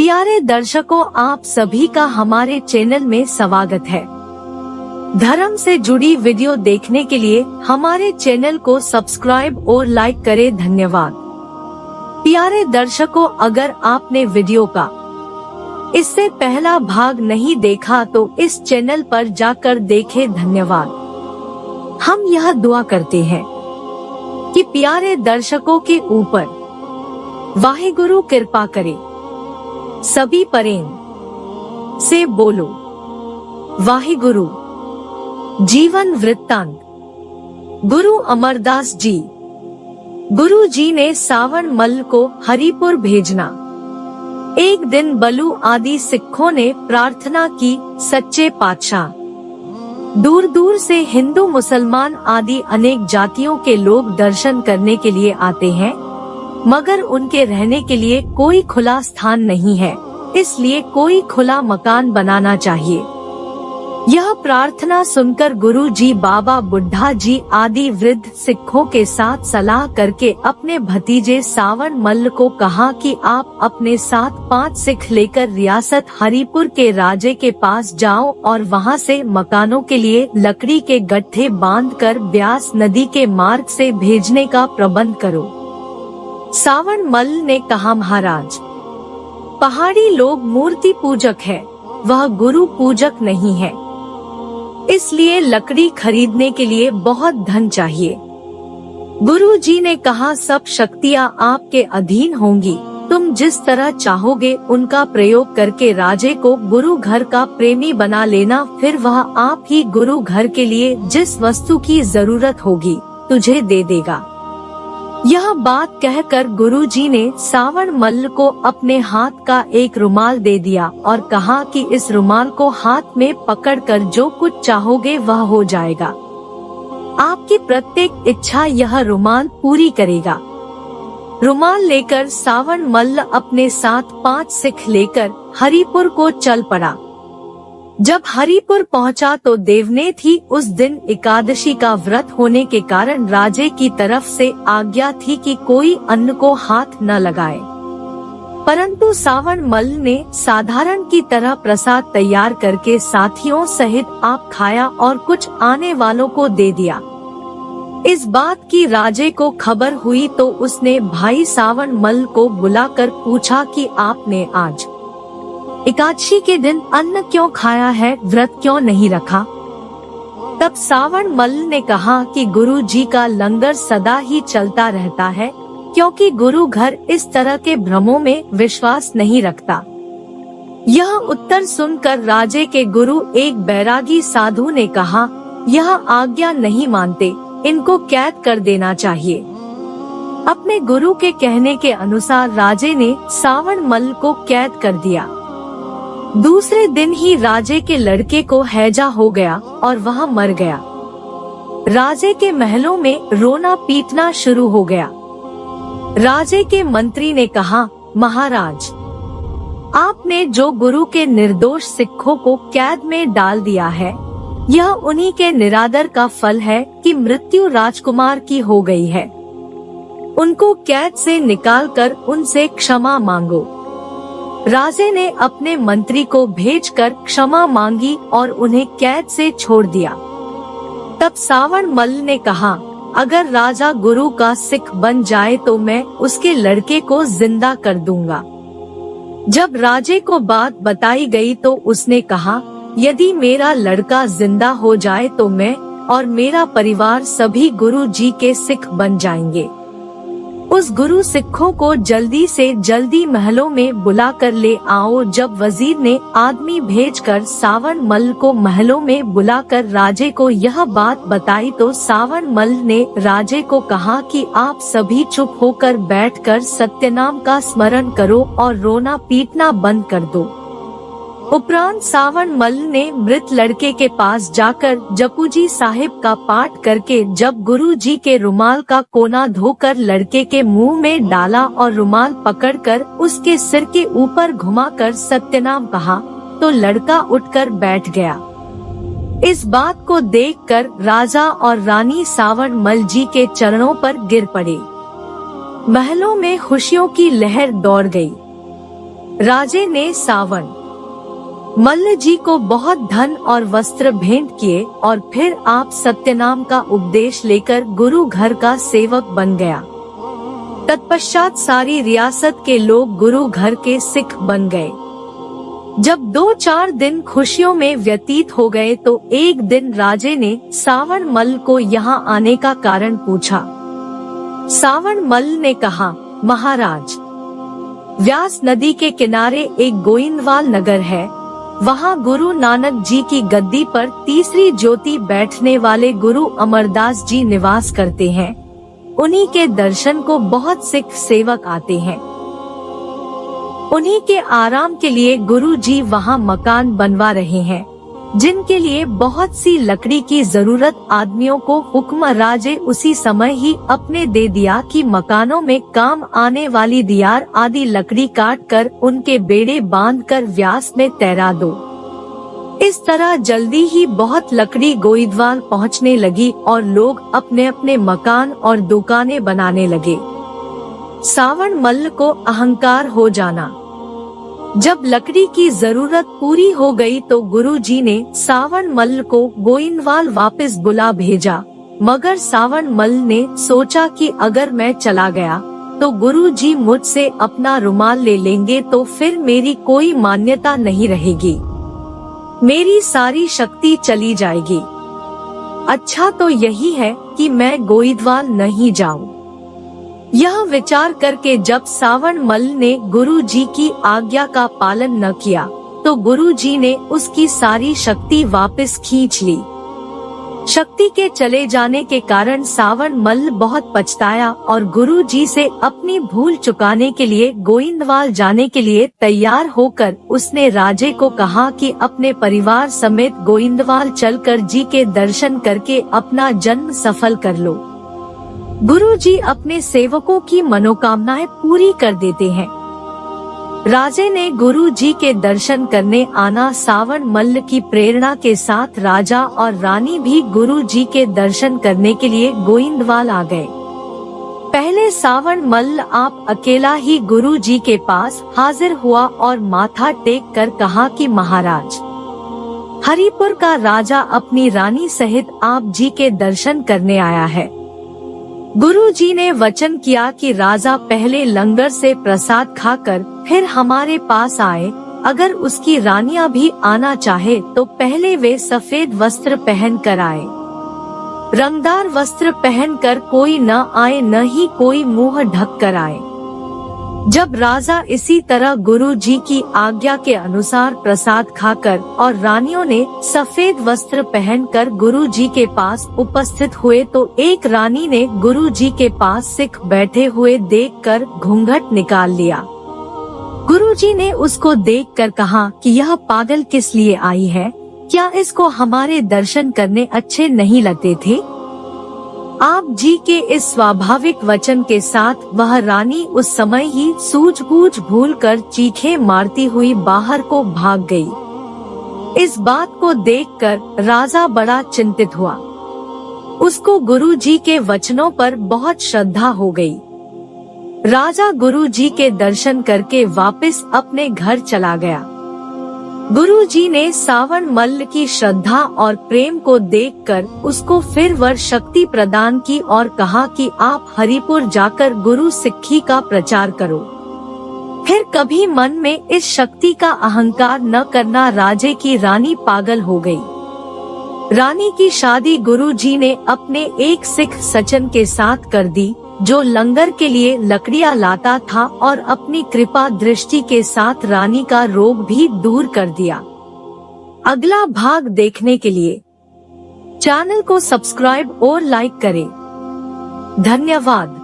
प्यारे दर्शकों, आप सभी का हमारे चैनल में स्वागत है। धर्म से जुड़ी वीडियो देखने के लिए हमारे चैनल को सब्सक्राइब और लाइक करें। धन्यवाद। प्यारे दर्शकों, अगर आपने वीडियो का इससे पहला भाग नहीं देखा तो इस चैनल पर जाकर देखें। धन्यवाद। हम यह दुआ करते हैं कि प्यारे दर्शकों के ऊपर वाहिगुरु कृपा करे। सभी प्रेम से बोलो वाहिगुरु। जीवन वृत्तांत। गुरु अमरदास जी। गुरु जी ने सावन मल को हरिपुर भेजना। एक दिन बलू आदि सिखों ने प्रार्थना की, सच्चे पातशाह, दूर दूर से हिंदू मुसलमान आदि अनेक जातियों के लोग दर्शन करने के लिए आते हैं, मगर उनके रहने के लिए कोई खुला स्थान नहीं है, इसलिए कोई खुला मकान बनाना चाहिए। यह प्रार्थना सुनकर गुरु जी बाबा बुढ़ा जी आदि वृद्ध सिखों के साथ सलाह करके अपने भतीजे सावन मल्ल को कहा कि आप अपने साथ 5 सिख लेकर रियासत हरिपुर के राजे के पास जाओ और वहां से मकानों के लिए लकड़ी के गट्ठे बांधकर ब्यास नदी के मार्ग से भेजने का प्रबंध करो। सावन मल ने कहा, महाराज, पहाड़ी लोग मूर्ति पूजक है, वह गुरु पूजक नहीं है, इसलिए लकड़ी खरीदने के लिए बहुत धन चाहिए। गुरु जी ने कहा, सब शक्तियाँ आपके अधीन होंगी, तुम जिस तरह चाहोगे उनका प्रयोग करके राजे को गुरु घर का प्रेमी बना लेना, फिर वह आप ही गुरु घर के लिए जिस वस्तु की जरूरत होगी तुझे दे देगा। यह बात कहकर गुरु जी ने सावन मल्ल को अपने हाथ का एक रुमाल दे दिया और कहा कि इस रुमाल को हाथ में पकड़कर जो कुछ चाहोगे वह हो जाएगा। आपकी प्रत्येक इच्छा यह रुमाल पूरी करेगा। रुमाल लेकर सावन मल्ल अपने साथ 5 सिख लेकर हरिपुर को चल पड़ा। जब हरिपुर पहुंचा तो देवनेथ ही उस दिन एकादशी का व्रत होने के कारण राजे की तरफ से आज्ञा थी कि कोई अन्न को हाथ न लगाए, परंतु सावन मल ने साधारण की तरह प्रसाद तैयार करके साथियों सहित आप खाया और कुछ आने वालों को दे दिया। इस बात की राजे को खबर हुई तो उसने भाई सावन मल को बुलाकर पूछा कि आपने आज एकादशी के दिन अन्न क्यों खाया है, व्रत क्यों नहीं रखा? तब सावन मल ने कहा कि गुरु जी का लंगर सदा ही चलता रहता है, क्योंकि गुरु घर इस तरह के भ्रमों में विश्वास नहीं रखता। यह उत्तर सुनकर राजे के गुरु एक बैरागी साधु ने कहा, यह आज्ञा नहीं मानते, इनको कैद कर देना चाहिए। अपने गुरु के कहने के अनुसार राजे ने सावन मल को कैद कर दिया। दूसरे दिन ही राजे के लड़के को हैजा हो गया और वह मर गया। राजे के महलों में रोना पीटना शुरू हो गया। राजे के मंत्री ने कहा, महाराज, आपने जो गुरु के निर्दोष सिखों को कैद में डाल दिया है, यह उन्हीं के निरादर का फल है कि मृत्यु राजकुमार की हो गई है। उनको कैद से निकालकर उनसे क्षमा मांगो। राजे ने अपने मंत्री को भेजकर क्षमा मांगी और उन्हें कैद से छोड़ दिया। तब सावन मल ने कहा, अगर राजा गुरु का सिख बन जाए तो मैं उसके लड़के को जिंदा कर दूंगा। जब राजे को बात बताई गई तो उसने कहा, यदि मेरा लड़का जिंदा हो जाए तो मैं और मेरा परिवार सभी गुरु जी के सिख बन जाएंगे। उस गुरु सिखों को जल्दी से जल्दी महलों में बुला कर ले आओ। जब वजीर ने आदमी भेजकर सावन मल को महलों में बुलाकर राजे को यह बात बताई तो सावन मल ने राजे को कहा कि आप सभी चुप होकर बैठकर सत्यनाम का स्मरण करो और रोना पीटना बंद कर दो। उपरांत सावन मल ने मृत लड़के के पास जाकर जपूजी साहिब का पाठ करके जब गुरु जी के रुमाल का कोना धोकर लड़के के मुंह में डाला और रुमाल पकड़कर उसके सिर के ऊपर घुमाकर सत्यनाम कहा तो लड़का उठकर बैठ गया। इस बात को देखकर राजा और रानी सावन मल जी के चरणों पर गिर पड़े। महलों में खुशियों की लहर दौड़ गई। राजे ने सावन मल्ल जी को बहुत धन और वस्त्र भेंट किए और फिर आप सत्यनाम का उपदेश लेकर गुरु घर का सेवक बन गया। तत्पश्चात सारी रियासत के लोग गुरु घर के सिख बन गए। जब 2-4 दिन खुशियों में व्यतीत हो गए तो एक दिन राजे ने सावन मल्ल को यहाँ आने का कारण पूछा। सावन मल्ल ने कहा, महाराज, व्यास नदी के किनारे एक गोइंदवाल नगर है। वहाँ गुरु नानक जी की गद्दी पर तीसरी ज्योति बैठने वाले गुरु अमरदास जी निवास करते हैं। उन्हीं के दर्शन को बहुत सिख सेवक आते हैं। उन्हीं के आराम के लिए गुरु जी वहाँ मकान बनवा रहे हैं, जिनके लिए बहुत सी लकड़ी की जरूरत आदमियों को हुक्म राजे उसी समय ही अपने दे दिया कि मकानों में काम आने वाली दियार आदि लकड़ी काट कर उनके बेड़े बांधकर व्यास में तैरा दो। इस तरह जल्दी ही बहुत लकड़ी गोइंदवाल पहुँचने लगी और लोग अपने अपने मकान और दुकानें बनाने लगे। सावन मल्ल को अहंकार हो जाना। जब लकड़ी की जरूरत पूरी हो गई तो गुरुजी ने सावन मल्ल को गोइंदवाल वापस बुला भेजा, मगर सावन मल्ल ने सोचा कि अगर मैं चला गया तो गुरुजी मुझसे अपना रुमाल ले लेंगे तो फिर मेरी कोई मान्यता नहीं रहेगी, मेरी सारी शक्ति चली जाएगी। अच्छा तो यही है कि मैं गोइंदवाल नहीं जाऊं। यह विचार करके जब सावन मल्ल ने गुरु जी की आज्ञा का पालन न किया तो गुरु जी ने उसकी सारी शक्ति वापस खींच ली। शक्ति के चले जाने के कारण सावन मल्ल बहुत पछताया और गुरु जी से अपनी भूल चुकाने के लिए गोइंदवाल जाने के लिए तैयार होकर उसने राजे को कहा कि अपने परिवार समेत गोइंदवाल चलकर जी के दर्शन करके अपना जन्म सफल कर लो। गुरु जी अपने सेवकों की मनोकामनाएं पूरी कर देते हैं। राजे ने गुरु जी के दर्शन करने आना सावन मल्ल की प्रेरणा के साथ राजा और रानी भी गुरु जी के दर्शन करने के लिए गोइंदवाल आ गए। पहले सावन मल्ल आप अकेला ही गुरु जी के पास हाजिर हुआ और माथा टेक कर कहा कि महाराज, हरिपुर का राजा अपनी रानी सहित आप जी के दर्शन करने आया है। गुरु जी ने वचन किया कि राजा पहले लंगर से प्रसाद खाकर फिर हमारे पास आए। अगर उसकी रानियां भी आना चाहे तो पहले वे सफेद वस्त्र पहन कर आए। रंगदार वस्त्र पहनकर कोई न आए, न ही कोई मुंह ढक कर आए। जब राजा इसी तरह गुरु जी की आज्ञा के अनुसार प्रसाद खाकर और रानियों ने सफेद वस्त्र पहनकर गुरु जी के पास उपस्थित हुए तो एक रानी ने गुरु जी के पास सिख बैठे हुए देखकर घूंघट निकाल लिया। गुरु जी ने उसको देखकर कहा कि यह पागल किस लिए आई है? क्या इसको हमारे दर्शन करने अच्छे नहीं लगते थे? आप जी के इस स्वाभाविक वचन के साथ वह रानी उस समय ही सूझबूझ भूलकर चीखें मारती हुई बाहर को भाग गई। इस बात को देखकर राजा बड़ा चिंतित हुआ। उसको गुरु जी के वचनों पर बहुत श्रद्धा हो गई। राजा गुरु जी के दर्शन करके वापस अपने घर चला गया। गुरु जी ने सावन मल्ल की श्रद्धा और प्रेम को देखकर उसको फिर वर शक्ति प्रदान की और कहा कि आप हरिपुर जाकर गुरु सिक्खी का प्रचार करो। फिर कभी मन में इस शक्ति का अहंकार न करना। राजे की रानी पागल हो गई। रानी की शादी गुरु जी ने अपने एक सिख सज्जन के साथ कर दी, जो लंगर के लिए लकड़ियां लाता था और अपनी कृपा दृष्टि के साथ रानी का रोग भी दूर कर दिया। अगला भाग देखने के लिए चैनल को सब्सक्राइब और लाइक करें। धन्यवाद।